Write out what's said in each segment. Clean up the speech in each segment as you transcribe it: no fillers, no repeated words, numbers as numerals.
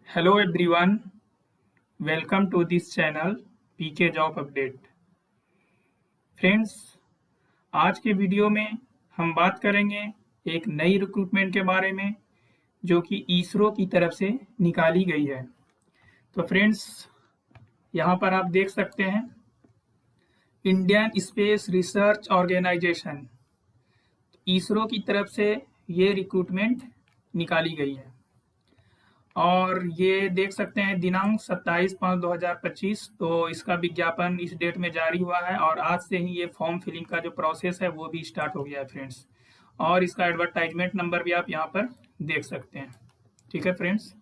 Hello everyone, welcome to this channel PK Job Update। Friends, आज के video में हम बात करेंगे एक नई रिक्रूटमेंट के बारे में जो कि इसरो की तरफ से निकाली गई है। तो फ्रेंड्स, यहाँ पर आप देख सकते हैं Indian space research organisation, ISRO की तरफ से ये रिक्रूटमेंट निकाली गई है और ये देख सकते हैं दिनांक 27/5/2025। तो इसका विज्ञापन इस डेट में जारी हुआ है और आज से ही ये फॉर्म फिलिंग का जो प्रोसेस है वो भी स्टार्ट हो गया है फ्रेंड्स। और इसका एडवर्टाइजमेंट नंबर भी आप यहाँ पर देख सकते हैं। ठीक है फ्रेंड्स,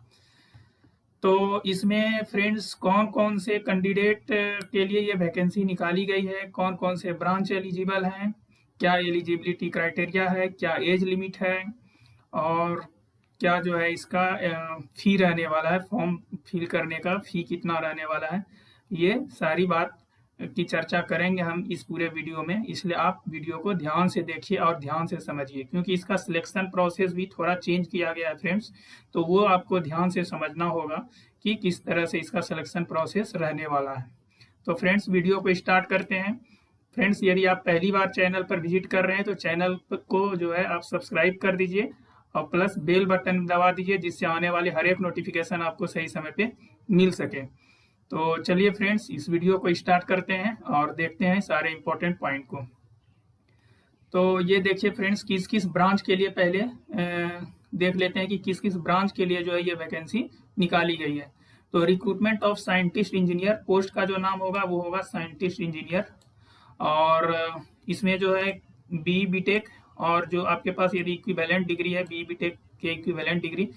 तो इसमें फ्रेंड्स कौन कौन से कैंडिडेट के लिए ये वैकेंसी निकाली गई है, कौन कौन से ब्रांच एलिजिबल हैं, क्या एलिजिबिलिटी क्राइटेरिया है, क्या एज लिमिट है और क्या जो है इसका फी रहने वाला है, फॉर्म फिल करने का फी कितना रहने वाला है, ये सारी बात की चर्चा करेंगे हम इस पूरे वीडियो में। इसलिए आप वीडियो को ध्यान से देखिए और ध्यान से समझिए, क्योंकि इसका सिलेक्शन प्रोसेस भी थोड़ा चेंज किया गया है फ्रेंड्स। तो वो आपको ध्यान से समझना होगा कि किस तरह से इसका सिलेक्शन प्रोसेस रहने वाला है। तो फ्रेंड्स, वीडियो को स्टार्ट करते हैं। फ्रेंड्स, यदि आप पहली बार चैनल पर विजिट कर रहे हैं तो चैनल को जो है आप सब्सक्राइब कर दीजिए और प्लस बेल बटन दबा दीजिए, जिससे आने वाले हर एक नोटिफिकेशन आपको सही समय पे मिल सके। तो चलिए फ्रेंड्स, इस वीडियो को स्टार्ट करते हैं और देखते हैं सारे इंपॉर्टेंट पॉइंट को। तो ये देखिए फ्रेंड्स, किस किस ब्रांच के लिए पहले देख लेते हैं कि किस किस ब्रांच के लिए जो है ये वैकेंसी निकाली गई है। तो recruitment of scientist engineer, post का जो नाम होगा वो होगा साइंटिस्ट इंजीनियर। और इसमें जो है BTech और जो आपके पास यदि इक्विवेलेंट डिग्री है BTech के इक्विवेलेंट डिग्री,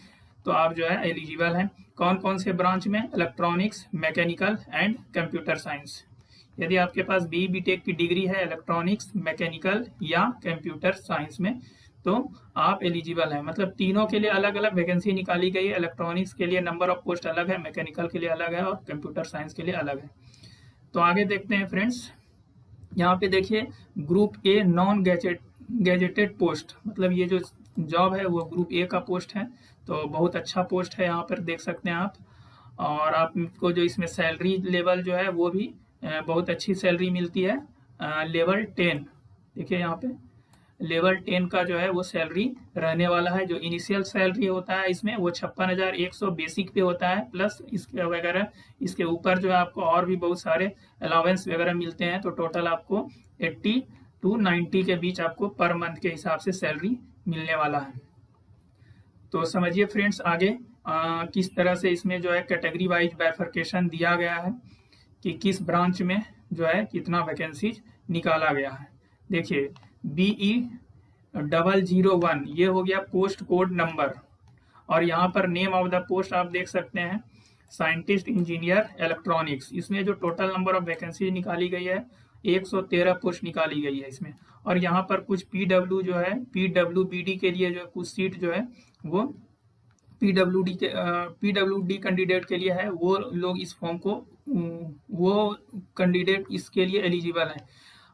तो आप जो है एलिजिबल हैं। कौन कौन से ब्रांच में? Electronics, mechanical and computer science. यदि आपके पास BTech की डिग्री है इलेक्ट्रॉनिक्स, मैकेनिकल या कंप्यूटर साइंस में, तो आप एलिजिबल हैं। मतलब तीनों के लिए अलग अलग वैकेंसी निकाली गई है। इलेक्ट्रॉनिक्स के लिए नंबर ऑफ पोस्ट अलग है, मैकेनिकल के लिए अलग है और कंप्यूटर साइंस के लिए अलग है। तो आगे देखते हैं फ्रेंड्स। यहाँ पे देखिए group a non gazetted post, मतलब ये जो जॉब है वो ग्रुप ए का पोस्ट है। तो बहुत अच्छा पोस्ट है, यहाँ पर देख सकते हैं आप। और आपको जो इसमें सैलरी लेवल जो है वो भी बहुत अच्छी सैलरी मिलती है। लेवल 10 देखिए यहाँ पे लेवल 10 का जो है वो सैलरी रहने वाला है। जो इनिशियल सैलरी होता है इसमें वो 56,100 बेसिक पे होता है, प्लस इसके वगैरह इसके ऊपर जो है आपको और भी बहुत सारे अलाउंस वगैरह मिलते हैं। तो टोटल आपको 80 to 90 के बीच आपको पर मंथ के हिसाब से सैलरी मिलने वाला है। तो समझिए फ्रेंड्स आगे किस तरह से इसमें जो है कैटेगरी वाइज बाइफरकेशन दिया गया है कि किस ब्रांच में जो है कितना वैकेंसीज निकाला गया है। देखिए BE001 ये हो गया पोस्ट कोड नंबर, और यहाँ पर नेम ऑफ द पोस्ट आप देख सकते हैं साइंटिस्ट इंजीनियर इलेक्ट्रॉनिक्स। इसमें जो टोटल नंबर ऑफ वैकेंसी निकाली गई है 113 पोस्ट निकाली गई है इसमें। और यहाँ पर कुछ PW जो है PWBD के लिए जो कुछ सीट जो है वो PWD कैंडिडेट के लिए है। वो लोग इस फॉर्म को वो कैंडिडेट इसके लिए एलिजिबल है।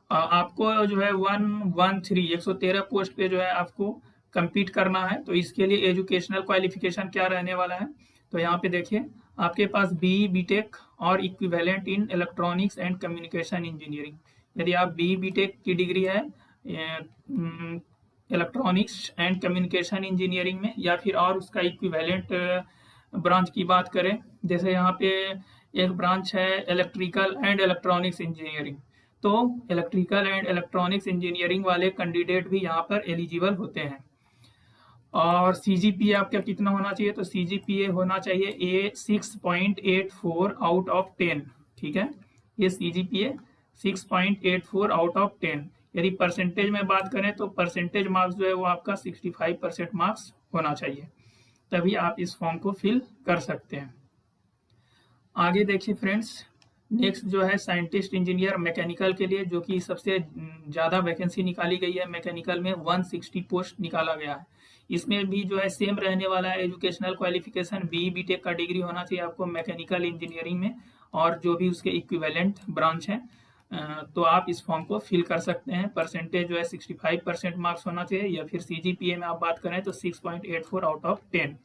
आपको जो है 113 पोस्ट पे जो है आपको compete करना है। तो इसके लिए एजुकेशनल क्वालिफिकेशन क्या रहने वाला है, तो यहाँ पे देखिए आपके पास BTech और equivalent in electronics and communication engineering. यदि आप BTech की डिग्री है इलेक्ट्रॉनिक्स एंड कम्युनिकेशन इंजीनियरिंग में, या फिर और उसका इक्विवेलेंट ब्रांच की बात करें, जैसे यहाँ पे एक ब्रांच है इलेक्ट्रिकल एंड इलेक्ट्रॉनिक्स इंजीनियरिंग, तो इलेक्ट्रिकल एंड इलेक्ट्रॉनिक्स इंजीनियरिंग वाले कैंडिडेट भी यहाँ पर एलिजिबल होते हैं। और CGPA आपका कितना होना चाहिए, तो CGPA होना चाहिए 6.84 आउट ऑफ 10। ठीक है, ये CGPA 6.84 आउट ऑफ 10। यदि परसेंटेज में बात करें तो परसेंटेज मार्क्स जो है वो आपका 65% मार्क्स होना चाहिए, तभी आप इस फॉर्म को फिल कर सकते हैं। आगे देखिए फ्रेंड्स, नेक्स्ट जो है साइंटिस्ट इंजीनियर मैकेनिकल के लिए, जो कि सबसे ज़्यादा वैकेंसी निकाली गई है। मैकेनिकल में 160 पोस्ट निकाला गया है। इसमें भी जो है सेम रहने वाला है। एजुकेशनल क्वालिफिकेशन BTech का डिग्री होना चाहिए आपको मैकेनिकल इंजीनियरिंग में, और जो भी उसके इक्विवेलेंट ब्रांच है। तो आप इस फॉर्म को फिल कर सकते हैं। परसेंटेज जो है 65% मार्क्स होना चाहिए, या फिर CGPA में आप बात करें तो 6.84 आउट ऑफ 10।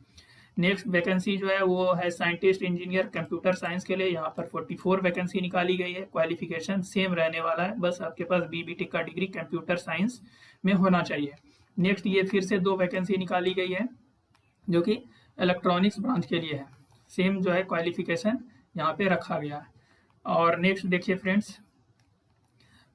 नेक्स्ट वैकेंसी जो है वो है साइंटिस्ट इंजीनियर कंप्यूटर साइंस के लिए। यहाँ पर 44 वैकेंसी निकाली गई है। क्वालिफिकेशन सेम रहने वाला है, बस आपके पास बीबीटेक का डिग्री कंप्यूटर साइंस में होना चाहिए। नेक्स्ट ये फिर से 2 वैकेंसी निकाली गई है जो कि इलेक्ट्रॉनिक्स ब्रांच के लिए है। सेम जो है क्वालिफिकेशन यहाँ पे रखा गया है। और नेक्स्ट देखिए फ्रेंड्स,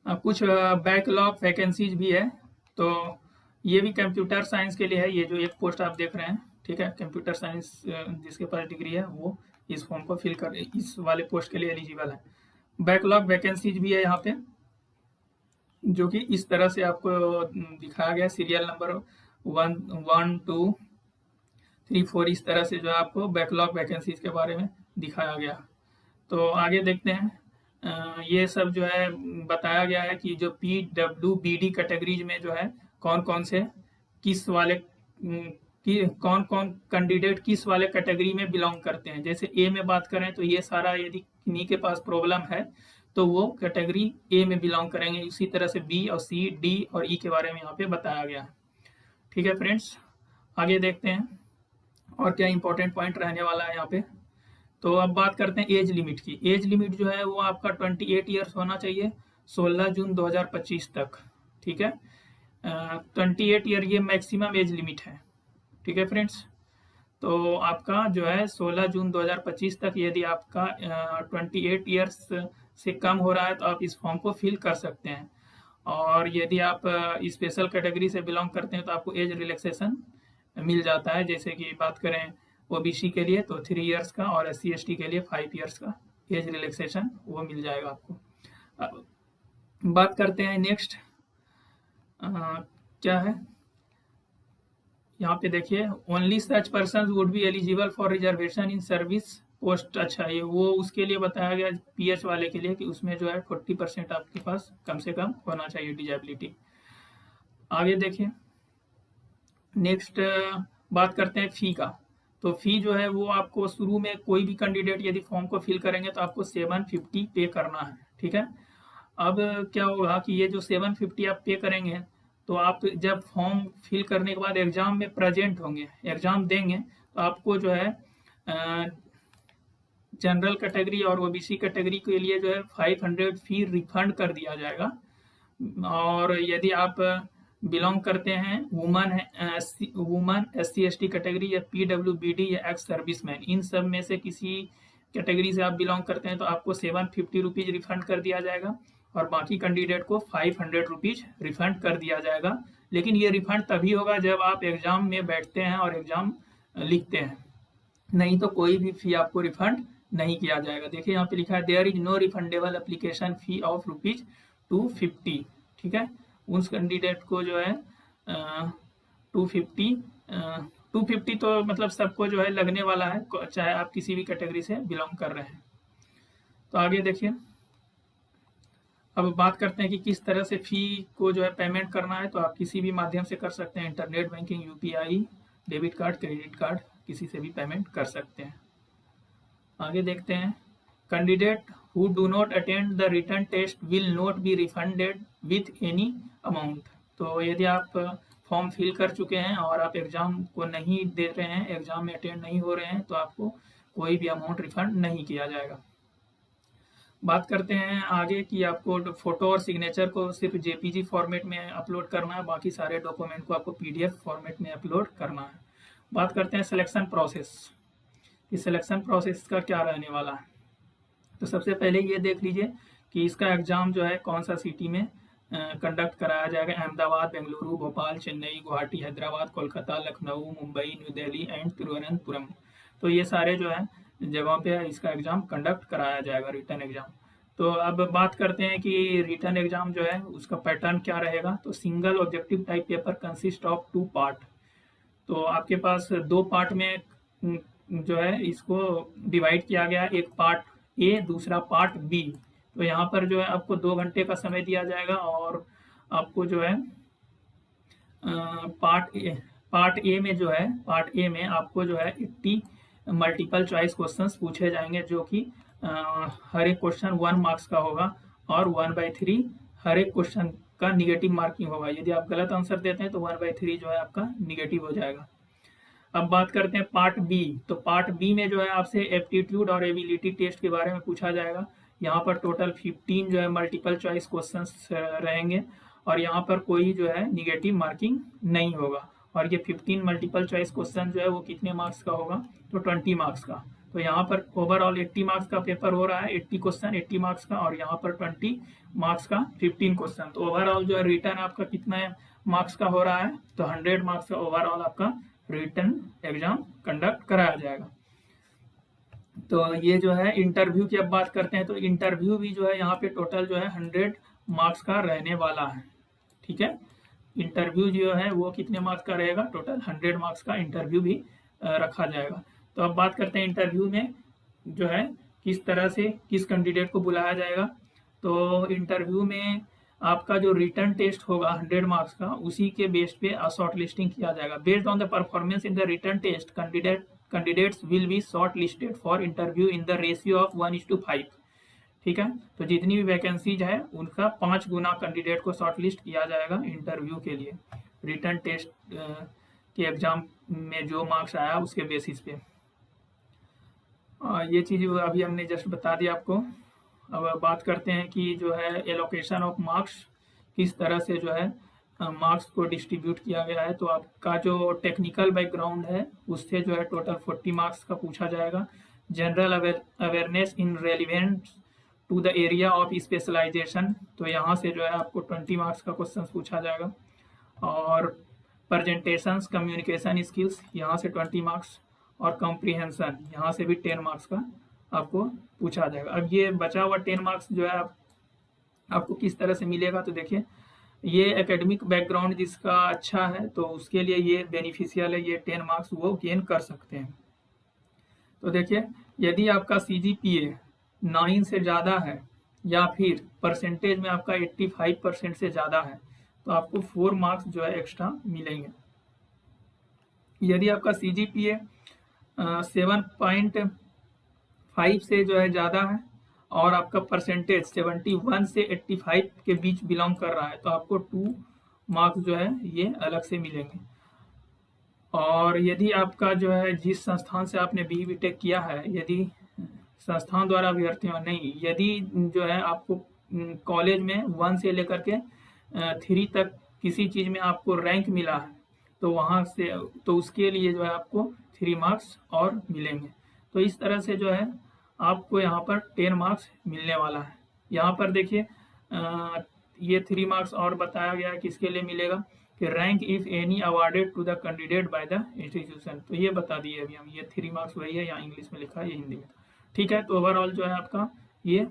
कुछ बैकलॉग वैकेंसीज भी है, तो ये भी कंप्यूटर साइंस के लिए है। ये जो एक पोस्ट आप देख रहे हैं, ठीक है, कंप्यूटर साइंस जिसके पास डिग्री है वो इस फॉर्म को फिल कर इस वाले पोस्ट के लिए एलिजिबल है। बैकलॉग वैकेंसीज भी है यहाँ पे, जो कि इस तरह से आपको दिखाया गया, सीरियल नंबर 1, 1, 2, 3, 4 इस तरह से जो है आपको बैकलॉग वैकेंसीज के बारे में दिखाया गया। तो आगे देखते हैं। ये सब जो है बताया गया है कि जो PWBD कैटेगरीज में जो है कौन कौन से किस वाले कौन कौन कैंडिडेट किस वाले कैटेगरी में बिलोंग करते हैं। जैसे ए में बात करें तो ये सारा यदि किन्हीं के पास प्रॉब्लम है तो वो कैटेगरी ए में बिलोंग करेंगे। इसी तरह से बी और सी, डी और ई के बारे में यहाँ पे बताया गया है। ठीक है फ्रेंड्स, आगे देखते हैं और क्या इंपॉर्टेंट पॉइंट रहने वाला है यहाँ पे। तो अब बात करते हैं एज लिमिट की। एज लिमिट जो है वो आपका 28 ईयर्स होना चाहिए 16 जून 2025 तक। ठीक है, 28 ईयर ये मैक्सिमम एज लिमिट है। ठीक है फ्रेंड्स, तो आपका जो है 16 जून 2025 तक यदि आपका 28 ईयर्स से कम हो रहा है तो आप इस फॉर्म को फिल कर सकते हैं। और यदि आप स्पेशल कैटेगरी से बिलोंग करते हैं तो आपको एज रिलैक्सेशन मिल जाता है। जैसे कि बात करें ओबीसी के लिए तो 3 ईयर्स का और SC ST के लिए 5 ईयर्स का एज रिलैक्सेशन वो मिल जाएगा आपको। बात करते हैं नेक्स्ट क्या है यहाँ पे देखिए, only such person would be eligible for reservation in service post. अच्छा, ये वो उसके लिए बताया गया PH वाले के लिए कि उसमें जो है 40% आपके पास कम से कम होना चाहिए डिजेबिलिटी। आगे देखिए, नेक्स्ट बात करते हैं फी का। तो फी जो है वो आपको शुरू में कोई भी कैंडिडेट यदि फॉर्म को फिल करेंगे तो आपको 750 पे करना है। ठीक है, अब क्या होगा कि ये जो 750 आप पे करेंगे तो आप जब फॉर्म फिल करने के बाद एग्जाम में प्रेजेंट होंगे, एग्जाम देंगे, तो आपको जो है जनरल कैटेगरी और ओबीसी कैटेगरी के लिए जो है 500 फी रिफंड कर दिया जाएगा। और यदि आप बिलोंग करते हैं वुमन SC ST कैटेगरी या PWBD या एक्स सर्विसमैन, इन सब में से किसी कैटेगरी से आप बिलोंग करते हैं तो आपको 750 रुपीज़ रिफंड कर दिया जाएगा और बाकी कैंडिडेट को 500 रुपीज़ रिफंड कर दिया जाएगा। लेकिन ये रिफंड तभी होगा जब आप एग्जाम में बैठते हैं और एग्जाम लिखते हैं, नहीं तो कोई भी फी आपको रिफंड नहीं किया जाएगा। देखिए यहाँ पे लिखा है there is no refundable application fee of ₹250। ठीक है, उस कैंडिडेट को जो है 250 तो मतलब सबको जो है लगने वाला है, चाहे आप किसी भी कैटेगरी से बिलोंग कर रहे हैं। तो आगे देखिए, अब बात करते हैं कि किस तरह से फ़ी को जो है पेमेंट करना है। तो आप किसी भी माध्यम से कर सकते हैं, internet banking, UPI, debit card, credit card, किसी से भी पेमेंट कर सकते हैं। आगे देखते हैं, candidate who do not attend the written test will not be refunded with any amount. तो यदि आप फॉर्म फिल कर चुके हैं और आप एग्ज़ाम को नहीं दे रहे हैं, एग्ज़ाम में अटेंड नहीं हो रहे हैं, तो आपको कोई भी अमाउंट रिफंड नहीं किया जाएगा। बात करते हैं आगे कि आपको फोटो और सिग्नेचर को सिर्फ JPG फॉर्मेट में अपलोड करना है, बाकी सारे डॉक्यूमेंट को आपको PDF फॉर्मेट में अपलोड करना है। बात करते हैं सिलेक्शन प्रोसेस, कि सिलेक्शन प्रोसेस का क्या रहने वाला है। तो सबसे पहले ये देख लीजिए कि इसका एग्ज़ाम जो है कौन सा सिटी में कंडक्ट कराया जाएगा। Ahmedabad, Bengaluru, Bhopal, Chennai, Guwahati, Hyderabad, Kolkata, Lucknow, Mumbai, new Delhi and Thiruvananthapuram. तो ये सारे जो है जगहों पे इसका एग्ज़ाम कंडक्ट कराया जाएगा, रिटन एग्ज़ाम। तो अब बात करते हैं कि रिटन एग्ज़ाम जो है उसका पैटर्न क्या रहेगा। तो single objective type paper consist of 2 part. तो आपके पास 2 पार्ट में जो है इसको डिवाइड किया गया, एक पार्ट A, दूसरा पार्ट B। तो यहाँ पर जो है आपको 2 घंटे का समय दिया जाएगा और आपको जो है पार्ट ए में जो है पार्ट ए में आपको जो है 80 मल्टीपल चॉइस क्वेश्चंस पूछे जाएंगे, जो कि हर एक क्वेश्चन 1 मार्क्स का होगा और 1/3 हर एक क्वेश्चन का निगेटिव मार्किंग होगा। यदि आप गलत आंसर देते हैं तो 1/3 जो है आपका निगेटिव हो जाएगा। अब बात करते हैं पार्ट बी। तो पार्ट बी में जो है आपसे एप्टीट्यूड और एबिलिटी टेस्ट के बारे में पूछा जाएगा। यहाँ पर टोटल 15 जो है मल्टीपल चॉइस क्वेश्चंस रहेंगे और यहाँ पर कोई जो है निगेटिव मार्किंग नहीं होगा। और ये 15 मल्टीपल चॉइस क्वेश्चन जो है वो कितने मार्क्स का होगा, तो 20 मार्क्स का। तो यहाँ पर ओवरऑल 80 मार्क्स का पेपर हो रहा है, 80 क्वेश्चन 80 मार्क्स का, और यहाँ पर 20 मार्क्स का 15 क्वेश्चन। तो ओवरऑल जो है रिटर्न आपका कितना मार्क्स का हो रहा है, तो 100 मार्क्स का ओवरऑल आपका रिटर्न एग्जाम कंडक्ट कराया जाएगा। तो ये जो है इंटरव्यू की अब बात करते हैं। तो इंटरव्यू भी जो है यहाँ पे टोटल जो है 100 मार्क्स का रहने वाला है। ठीक है, इंटरव्यू जो है वो कितने मार्क्स का रहेगा, टोटल 100 मार्क्स का इंटरव्यू भी रखा जाएगा। तो अब बात करते हैं इंटरव्यू में जो है किस तरह से किस कैंडिडेट को बुलाया जाएगा। तो इंटरव्यू में आपका जो रिटर्न टेस्ट होगा 100 मार्क्स का, उसी के बेस पे शॉर्ट लिस्टिंग किया जाएगा। Based on the performance in the written test candidates will be short listed for interview in the ratio of 1:5। ठीक है, तो जितनी भी वैकेंसीज है उनका 5 गुना कैंडिडेट को शॉर्ट लिस्ट किया जाएगा इंटरव्यू के लिए, रिटर्न टेस्ट के एग्जाम में जो मार्क्स आया उसके बेसिस पे। ये चीज़ अभी हमने जस्ट बता दिया आपको। अब बात करते हैं कि जो है एलोकेशन ऑफ मार्क्स किस तरह से जो है मार्क्स को डिस्ट्रीब्यूट किया गया है। तो आपका जो टेक्निकल बैकग्राउंड है उससे जो है टोटल 40 मार्क्स का पूछा जाएगा। General awareness in relevant to the area of specialisation, तो यहाँ से जो है आपको 20 मार्क्स का क्वेश्चन पूछा जाएगा। और प्रेजेंटेशंस कम्युनिकेशन स्किल्स, यहाँ से 20 मार्क्स, और कॉम्प्रीहेंशन यहाँ से भी 10 मार्क्स का आपको पूछा जाएगा। अब ये बचा हुआ 10 मार्क्स जो है आपको किस तरह से मिलेगा, तो देखिए ये एकेडमिक बैकग्राउंड जिसका अच्छा है तो उसके लिए ये बेनिफिशियल है, ये 10 मार्क्स वो गेन कर सकते हैं। तो देखिए यदि आपका CGPA 9 से ज़्यादा है या फिर परसेंटेज में आपका 85% से ज़्यादा है तो आपको 4 मार्क्स जो है एक्स्ट्रा मिलेंगे। यदि आपका CGPA 7.5 से जो है ज़्यादा है और आपका परसेंटेज 71 से 85 के बीच बिलोंग कर रहा है तो आपको 2 मार्क्स जो है ये अलग से मिलेंगे। और यदि आपका जो है जिस संस्थान से आपने BE-BTech किया है, यदि संस्थान द्वारा अभ्यर्थियों नहीं, यदि जो है आपको कॉलेज में 1 से लेकर के 3 तक किसी चीज़ में आपको रैंक मिला है तो वहाँ से तो उसके लिए जो है आपको 3 मार्क्स और मिलेंगे। तो इस तरह से जो है आपको यहाँ पर 10 मार्क्स मिलने वाला है। यहाँ पर देखिए ये 3 मार्क्स और बताया गया है किसके लिए मिलेगा कि rank if any awarded to the candidate by the institution, तो ये बता दिए अभी हम। ये 3 मार्क्स वही है, यहाँ इंग्लिश में लिखा है, ये हिंदी में। ठीक है, तो ओवरऑल जो है आपका ये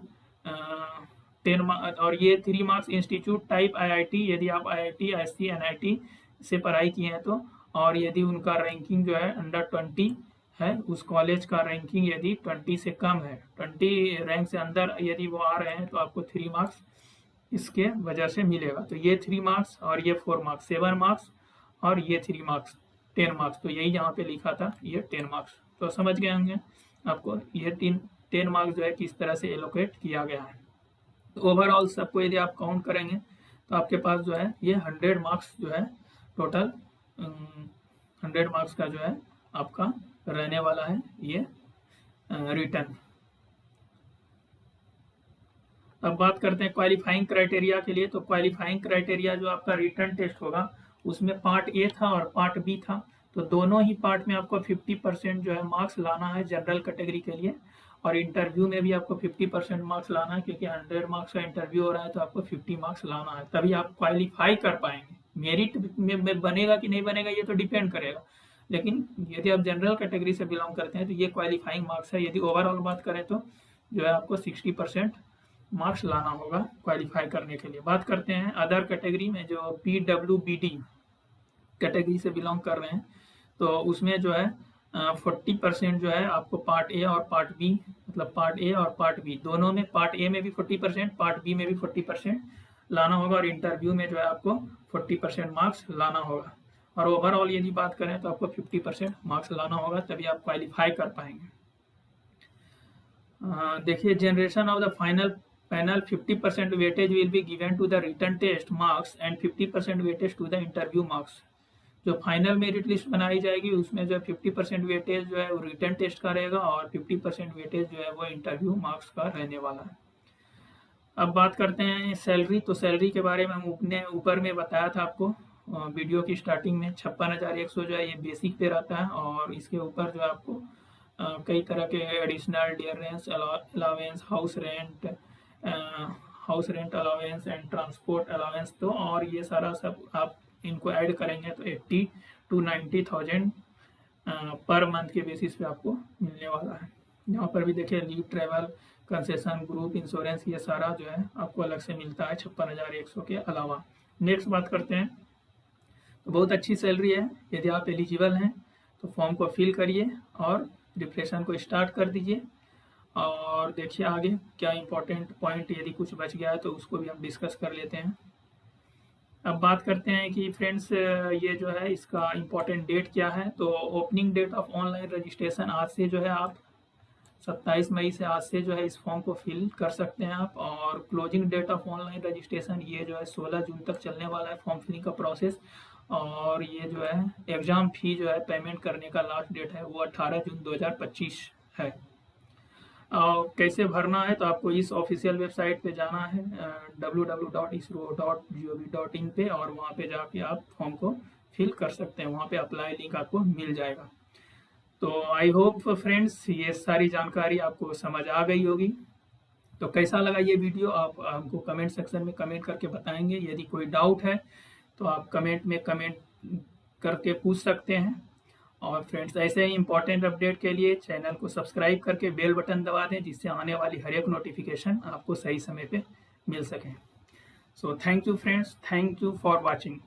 10 मार्क्स, और ये 3 मार्क्स इंस्टीट्यूट टाइप IIT, यदि आप IIT ISC NIT से पढ़ाई किए हैं तो, और यदि उनका रैंकिंग जो है अंडर 20 है, उस कॉलेज का रैंकिंग यदि 20 से कम है, 20 रैंक से अंदर यदि वो आ रहे हैं तो आपको 3 मार्क्स इसके वजह से मिलेगा। तो ये 3 मार्क्स और ये 4 मार्क्स 7 मार्क्स, और ये 3 मार्क्स 10 मार्क्स, तो यही यहाँ पे लिखा था ये 10 मार्क्स। तो समझ गए होंगे आपको ये 10 मार्क्स जो है किस तरह से एलोकेट किया गया है। तो ओवरऑल सबको यदि आप काउंट करेंगे तो आपके पास जो है ये 100 मार्क्स जो है टोटल 100 मार्क्स का जो है आपका रहने वाला है ये रिटर्न। अब बात करते हैं क्वालिफाइंग क्राइटेरिया के लिए। तो क्वालिफाइंग क्राइटेरिया जो आपका रिटर्न टेस्ट होगा उसमें पार्ट A था और पार्ट B था। तो दोनों ही पार्ट में आपको 50% जो है मार्क्स लाना है जनरल कैटेगरी के लिए, और इंटरव्यू में भी आपको 50% मार्क्स लाना है, क्योंकि 100 मार्क्स का इंटरव्यू हो रहा है तो आपको 50 मार्क्स लाना है, तभी आप क्वालिफाई कर पाएंगे। मेरिट में बनेगा कि नहीं बनेगा ये तो डिपेंड करेगा, लेकिन यदि आप जनरल कैटेगरी से बिलोंग करते हैं तो ये क्वालिफाइंग मार्क्स है। यदि ओवरऑल बात करें तो जो है आपको 60% मार्क्स लाना होगा क्वालिफाई करने के लिए। बात करते हैं अदर कैटेगरी में, जो PWBD कैटेगरी से बिलोंग कर रहे हैं, तो उसमें जो है 40% जो है आपको पार्ट A और पार्ट B, मतलब पार्ट A और पार्ट B दोनों में, पार्ट A में भी 40%, पार्ट B में भी 40% लाना होगा, और इंटरव्यू में जो है आपको 40% मार्क्स लाना होगा। और ओवरऑल यदि बात करें तो आपको 50% मार्क्स लाना होगा, तभी आप क्वालिफाई कर पाएंगे। देखिए generation of the final panel, 50% weightage will be given to the written test marks and 50% weightage to the interview marks. जो फाइनल मेरिट लिस्ट बनाई जाएगी उसमें जो 50% वेटेज जो है वो रिटन टेस्ट का रहेगा और 50% वेटेज जो है वो इंटरव्यू मार्क्स का रहने वाला है। अब बात करते हैं सैलरी। तो सैलरी के बारे में हम अपने ऊपर में बताया था आपको वीडियो की स्टार्टिंग में। 56,100 जो है ये बेसिक पे रहता है और इसके ऊपर जो है आपको कई तरह के additional dearness allowance, house rent allowance and transport allowance, तो और ये सारा सब आप इनको ऐड करेंगे तो 80 to 90,000 पर मंथ के बेसिस पे आपको मिलने वाला है। यहाँ पर भी देखिए leave, travel, concession, group insurance, ये सारा जो है आपको अलग से मिलता है 56,100 के अलावा। नेक्स्ट बात करते हैं, तो बहुत अच्छी सैलरी है। यदि आप एलिजिबल हैं तो फॉर्म को फिल करिए और प्रिपरेशन को स्टार्ट कर दीजिए। और देखिए आगे क्या इंपॉर्टेंट पॉइंट यदि कुछ बच गया है तो उसको भी हम डिस्कस कर लेते हैं। अब बात करते हैं कि फ्रेंड्स ये जो है इसका इम्पोर्टेंट डेट क्या है। तो opening date of online registration आज से जो है आप 27 मई से आज से जो है इस फॉर्म को फिल कर सकते हैं आप। और closing date of online registration ये जो है 16 जून तक चलने वाला है फॉर्म फिलिंग का प्रोसेस। और ये जो है एग्ज़ाम फी जो है पेमेंट करने का लास्ट डेट है वो 18 जून 2025 है। कैसे भरना है, तो आपको इस ऑफिशियल वेबसाइट पे जाना है www.isro.gov.in पे और वहाँ पे जाके आप फॉर्म को फिल कर सकते हैं। वहाँ पे अप्लाई लिंक आपको मिल जाएगा। तो आई होप फ्रेंड्स ये सारी जानकारी आपको समझ आ गई होगी। तो कैसा लगा ये वीडियो आप हमको कमेंट सेक्शन में कमेंट करके बताएंगे। यदि कोई डाउट है तो आप कमेंट में कमेंट करके पूछ सकते हैं। और फ्रेंड्स ऐसे ही इंपॉर्टेंट अपडेट के लिए चैनल को सब्सक्राइब करके बेल बटन दबा दें जिससे आने वाली हर एक नोटिफिकेशन आपको सही समय पे मिल सके। So thank you friends, thank you for watching.